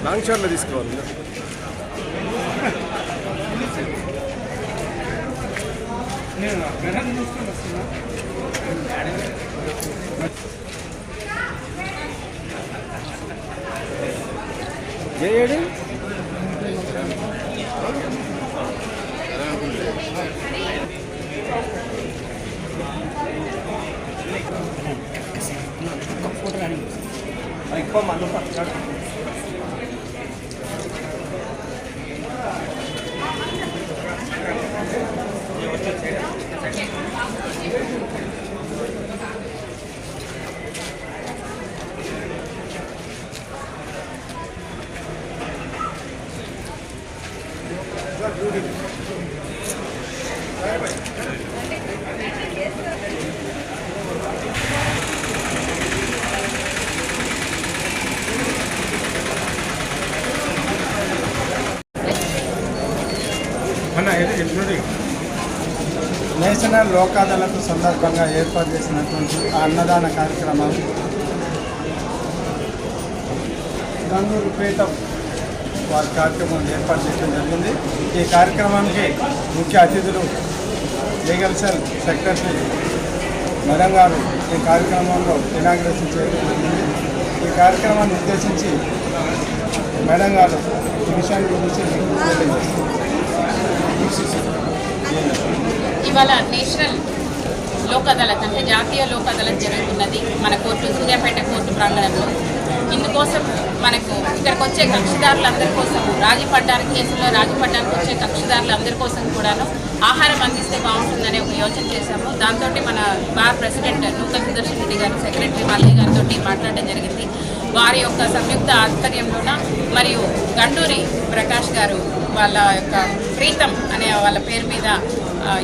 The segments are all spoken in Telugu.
లాంగ్ షాట్లో తీసుకోవాలి. ఏడు నేషనల్ లోక్ అదాలత్ సందర్భంగా ఏర్పాటు చేసినటువంటి అన్నదాన కార్యక్రమం గంగూరుపేట వారి కార్యక్రమం ఏర్పాటు చేయడం జరిగింది. ఈ కార్యక్రమానికి ముఖ్య అతిథులు లీగల్ సెల్ సెక్రటరీ మేడం గారు ఈ కార్యక్రమంలో ఇనాగ్రేషన్ చేయడం జరిగింది. ఈ కార్యక్రమాన్ని ఉద్దేశించి మేడం గారు ఈ విషయాన్ని గురించి తెలియజేస్తారు. ఇవాళ నేషనల్ లోక్ అదాలత్ అంటే జాతీయ లోక్ అదాలత్ జరుగుతున్నది మన కోర్టు సూర్యాపేట కోర్టు ప్రాంగణంలో. ఇందుకోసం మనకు ఇక్కడికి వచ్చే కక్షిదారులందరి కోసం రాజీ పడ్డానికి కేసులో రాజీ పడ్డానికి వచ్చే కక్షిదారులందరి కోసం కూడాను ఆహారం అందిస్తే బాగుంటుందనే ఒక యోచన చేశాము. దాంతో మన బార్ ప్రెసిడెంట్ నూతన్ సుదర్శన్ రెడ్డి గారు సెక్రటరీ మల్లయ్య గారితో మాట్లాడడం జరిగింది. వారి యొక్క సంయుక్త ఆధ్వర్యంలోన మరియు గండూరి ప్రకాష్ గారు వాళ్ళ యొక్క ప్రీతం అనే వాళ్ళ పేరు మీద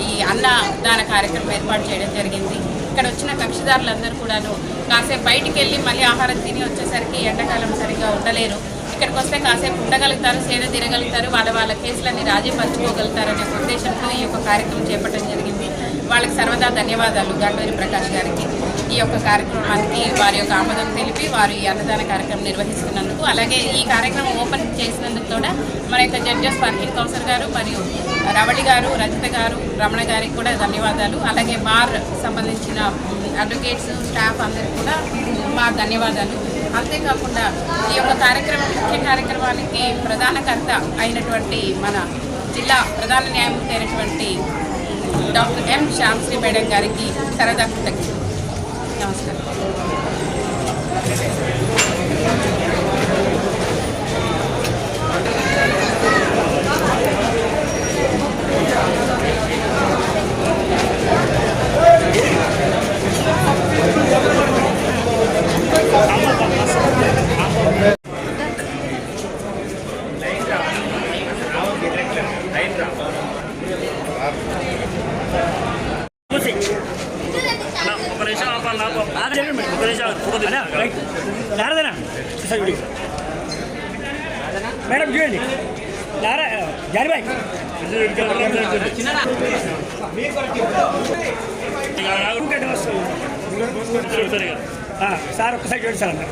ఈ అన్నదాన కార్యక్రమం ఏర్పాటు చేయడం జరిగింది. ఇక్కడ వచ్చిన కక్షిదారులందరూ కూడాను కాసేపు బయటికి వెళ్ళి మళ్ళీ ఆహారం తిని వచ్చేసరికి ఎండాకాలం సరిగ్గా ఉండలేరు. ఇక్కడికి వస్తే కాసేపు ఉండగలుగుతారు, సేద తీరగలుగుతారు, వాళ్ళ కేసులన్నీ రాజీ పంచుకోగలుగుతారనే ఉద్దేశంతో ఈ యొక్క కార్యక్రమం చేపట్టడం జరిగింది. వాళ్ళకి సర్వదా ధన్యవాదాలు గండూరి ప్రకాష్ గారికి. ఈ యొక్క కార్యక్రమానికి వారి యొక్క ఆమోదం తెలిపి వారు ఈ అన్నదాన కార్యక్రమం నిర్వహిస్తున్నందుకు, అలాగే ఈ కార్యక్రమం ఓపెన్ చేసినందుకు కూడా మన యొక్క జడ్జెస్ పర్హీన్ కౌసర్ గారు మరియు రవళి గారు, రజిత గారు, రమణ గారికి కూడా ధన్యవాదాలు. అలాగే బార్ సంబంధించిన అడ్వకేట్స్ స్టాఫ్ అందరికీ కూడా మా ధన్యవాదాలు. అంతేకాకుండా ఈ యొక్క ముఖ్య కార్యక్రమానికి ప్రధానకర్త అయినటువంటి మన జిల్లా ప్రధాన న్యాయమూర్తి అయినటువంటి డాక్టర్ ఎం శ్యామశ్రీ మేడం గారికి సరదా కృతజ్ఞతలు. నమస్కారం. మేడం చూడండి జానిబాయ్ సార్ ఒక్కసారి చూడండి సార్ అన్న.